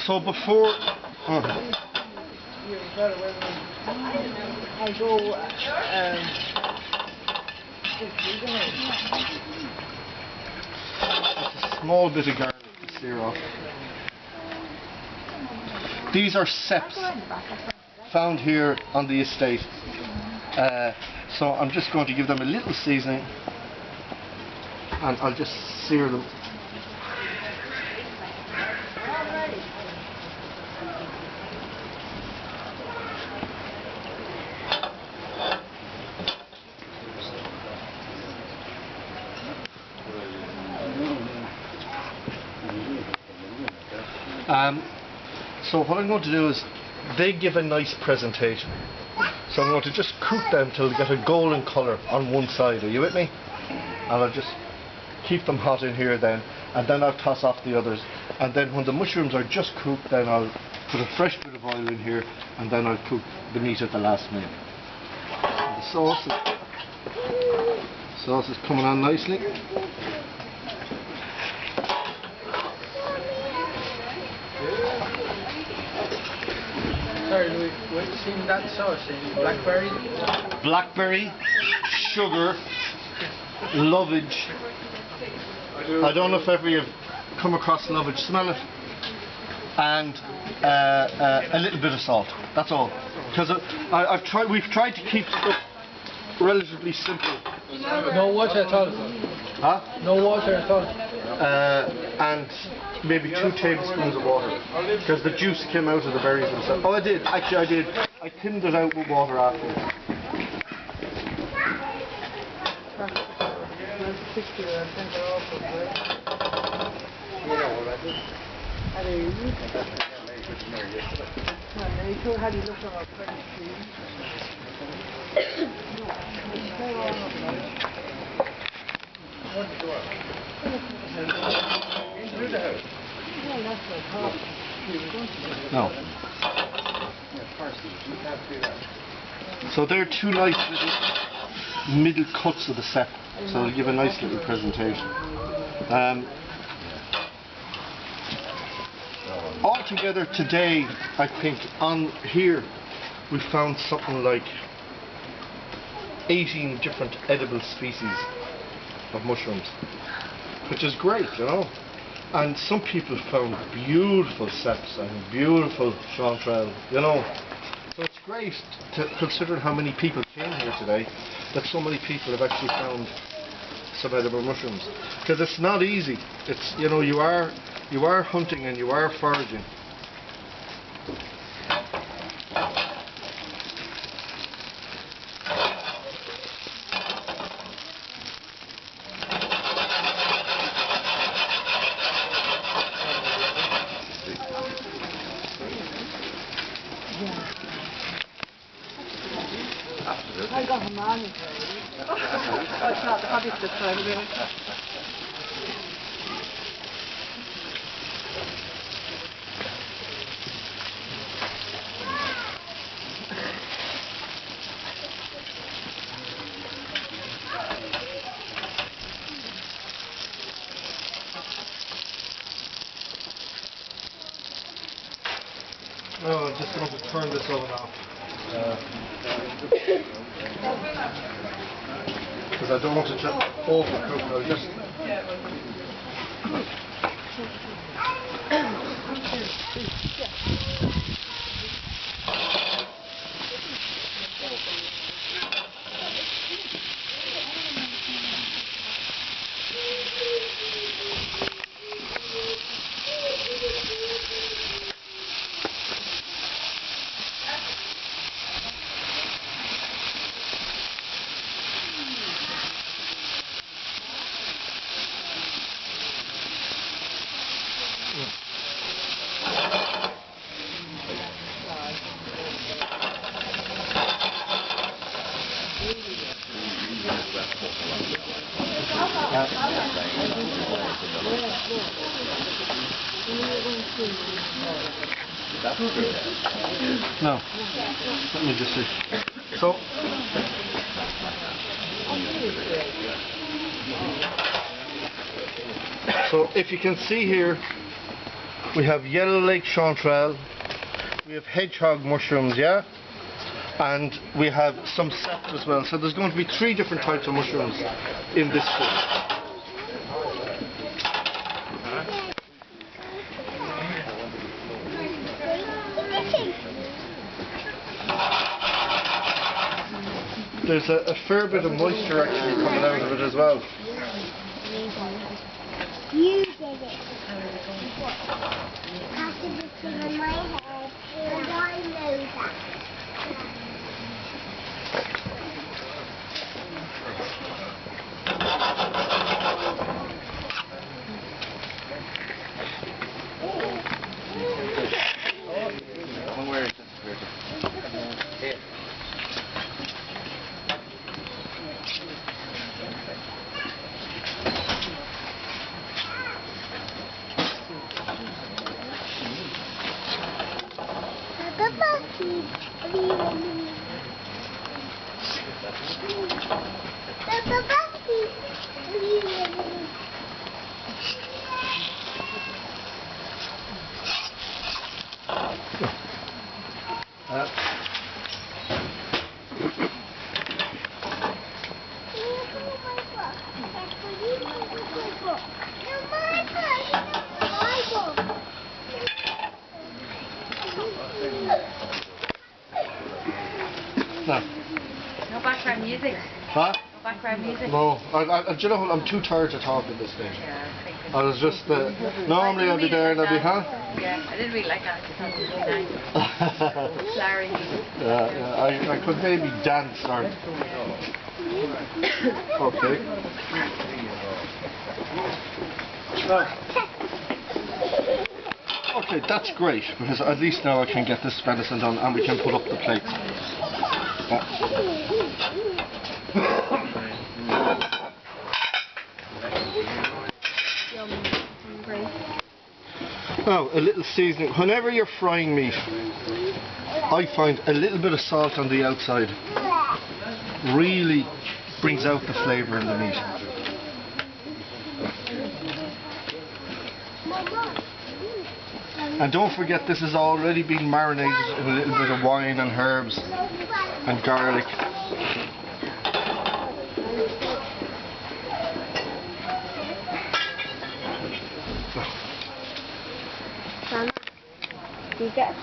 So before... I go... a small bit of garlic to sear off. These are Septs found here on the estate. So I'm just going to give them a little seasoning and I'll just sear them. So what I'm going to do is, they give a nice presentation. So I'm going to just cook them till they get a golden colour on one side. Are you with me? And I'll just keep them hot in here then, and then I'll toss off the others. And then when the mushrooms are just cooked, then I'll put a fresh bit of oil in here, and then I'll cook the meat at the last minute. And the sauce is coming on nicely. Sorry, we've seen that sauce in blackberry. Blackberry, sugar, lovage. I don't know if ever you've come across lovage. Smell it. And a little bit of salt. That's all. Because we've tried to keep stuff relatively simple. No water at all. Huh? No water at all. And maybe 2 tablespoons of water, because the juice came out of the berries themselves. Oh, I did. Actually, I did. I thinned it out with water afterwards. No. So they're 2 nice little middle cuts of the Sept, so they'll give a nice little presentation. Altogether today, I think on here we found something like 18 different edible species of mushrooms, which is great, you know. And some people found beautiful Septs and beautiful chanterelle, you know. So it's great to consider how many people came here today, that so many people have actually found some edible mushrooms. Because it's not easy. It's, you know, you are hunting and you are foraging. I got him on it already. It's not the hottest this time of year. Oh, I'm just going to turn this oven off. Because I don't want it to overcook. I'll just... No, let me just see. So if you can see here, We have yellow lake chanterelle. We have hedgehog mushrooms, yeah? And we have some sept as well. So there's going to be 3 different types of mushrooms in this dish. There's a fair bit of moisture actually coming out of it as well. You did it. After the thing on my head, and I know that. Where is it? Here. No background music. Huh? No background music. No, do you know what? I'm too tired to talk at this stage. Yeah, I think I was just, normally I'd be there and I'd be, huh? Yeah, I didn't really like that. I thought it was really nice. Larry. Yeah, I could maybe dance or... Okay. Okay, that's great, because at least now I can get this venison done and we can put up the plates. Now, a little seasoning. Whenever you're frying meat, I find a little bit of salt on the outside really brings out the flavour in the meat. And don't forget, this has already been marinated in a little bit of wine and herbs and garlic. Do you get a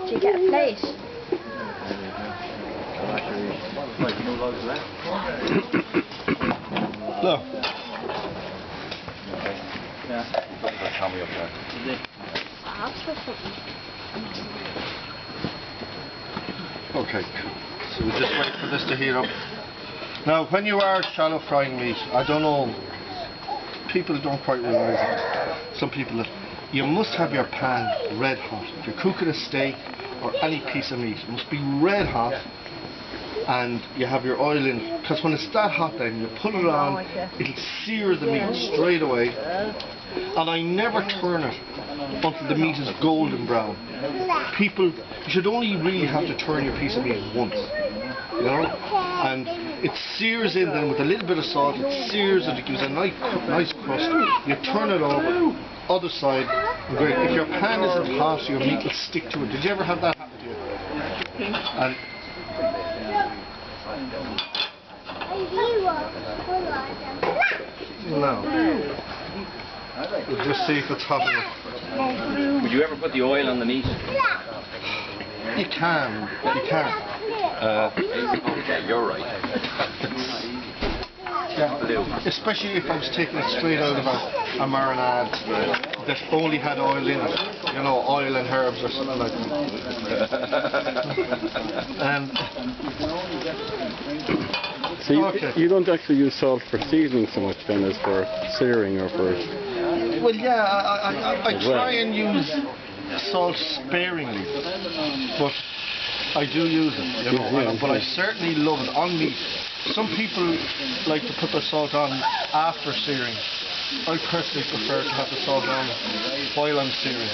Did you get a plate? No. Okay, so we just wait for this to heat up. Now, when you are shallow frying meat, I don't know, people don't quite realise it. Some people that you must have your pan red hot. If you're cooking a steak or any piece of meat, it must be red hot, and you have your oil in, because when it's that hot then you put it on, it'll sear the meat straight away, and I never turn it until the meat is golden brown. People, you should only really have to turn your piece of meat once, you know, and it sears in then with a little bit of salt, it sears it, it gives a nice crust. You turn it over, other side, and great. If your pan isn't hot, your meat will stick to it. Did you ever have that happen to you? And no. We'll just see if it's hot enough. Would you ever put the oil on the meat? You can. Yeah, you're right. Yeah. Especially if I was taking it straight out of a marinade that only had oil in it. You know, oil and herbs or something like that. So Okay. you don't actually use salt for seasoning so much then as for searing or for... Well, yeah, I try and use salt sparingly, but I do use it, you know, but I certainly love it on meat. Some people like to put their salt on after searing. I personally prefer to have the salt on while I'm searing.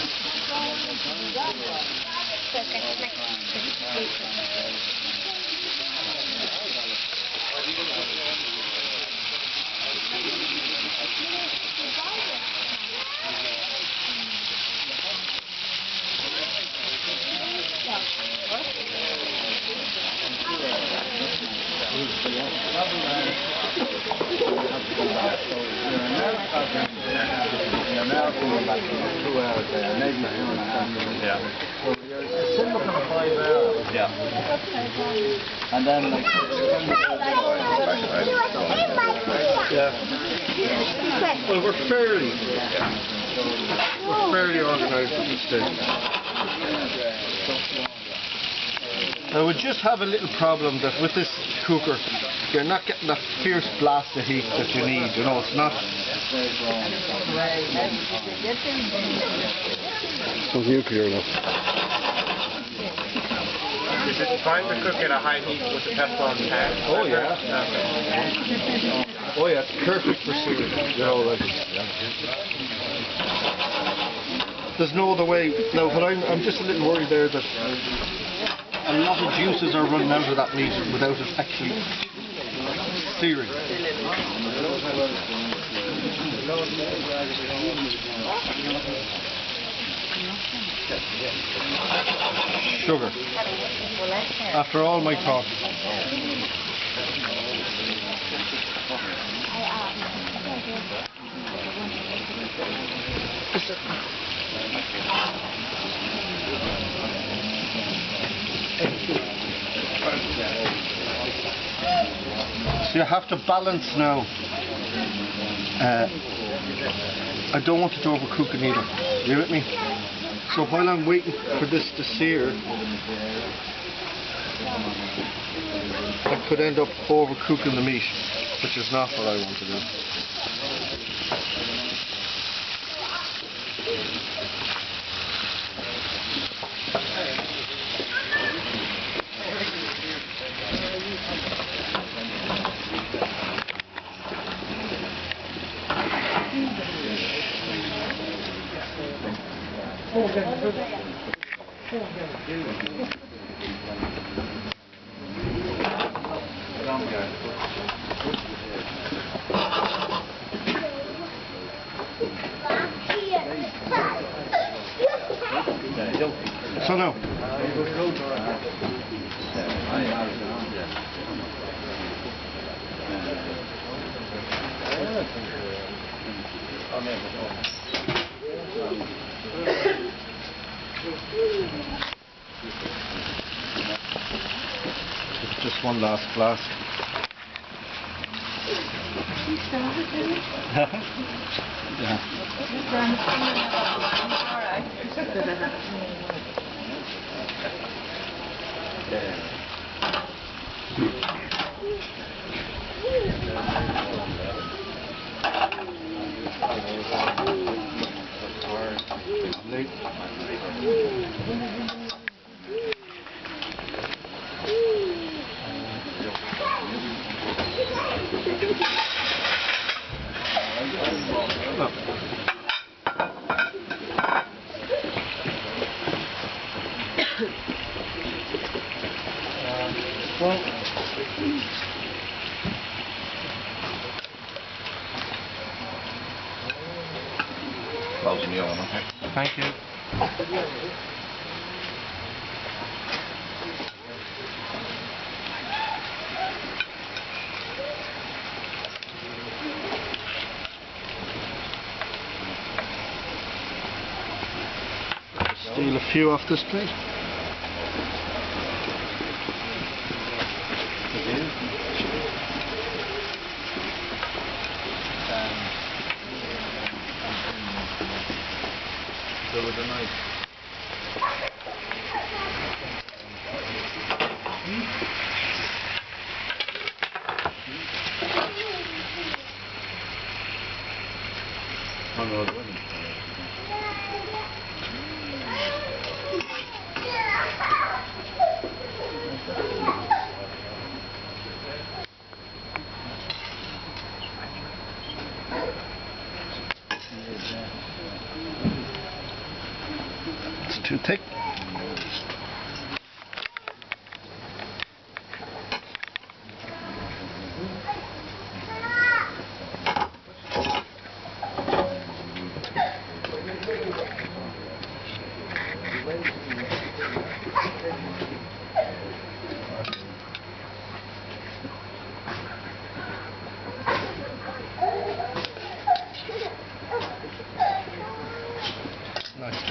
now going back 2 hours there, maybe 2.5 Yeah. So you're still looking at 5 hours. Yeah. And then like Yeah. Well, we're fairly organised at this stage. Now we just have a little problem that with this cooker, you're not getting that fierce blast of heat that you need. You know, it's not. So nuclear enough. Is it fine to cook at a high heat with the Teflon pan? Oh yeah. Oh yeah, it's perfect for searing. You know, like. There's no other way. Now, but I'm just a little worried there that a lot of juices are running out of that meat without it actually searing. Sugar. After all my talk. So you have to balance now. I don't want it to overcook it either. You with me? So while I'm waiting for this to sear, I could end up overcooking the meat, which is not what I want to do. So now, just one last glass. Close me on, okay? Thank you. Steal a few off this plate. So with a knife. It's too thick.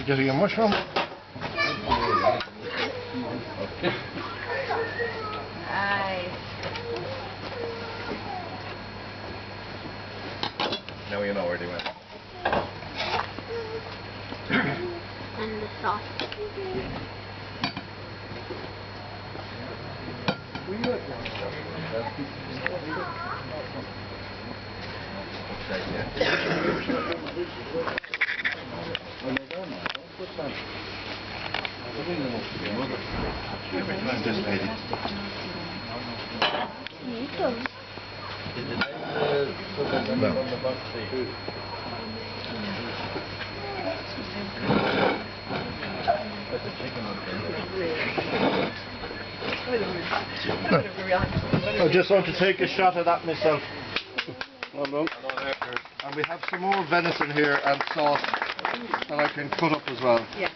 getting a mushroom. Nice. Now you know where they went. And the sauce. This lady. I just want to take a shot of that myself. Well done. And we have some more venison here and sauce that I can cut up as well. Yeah.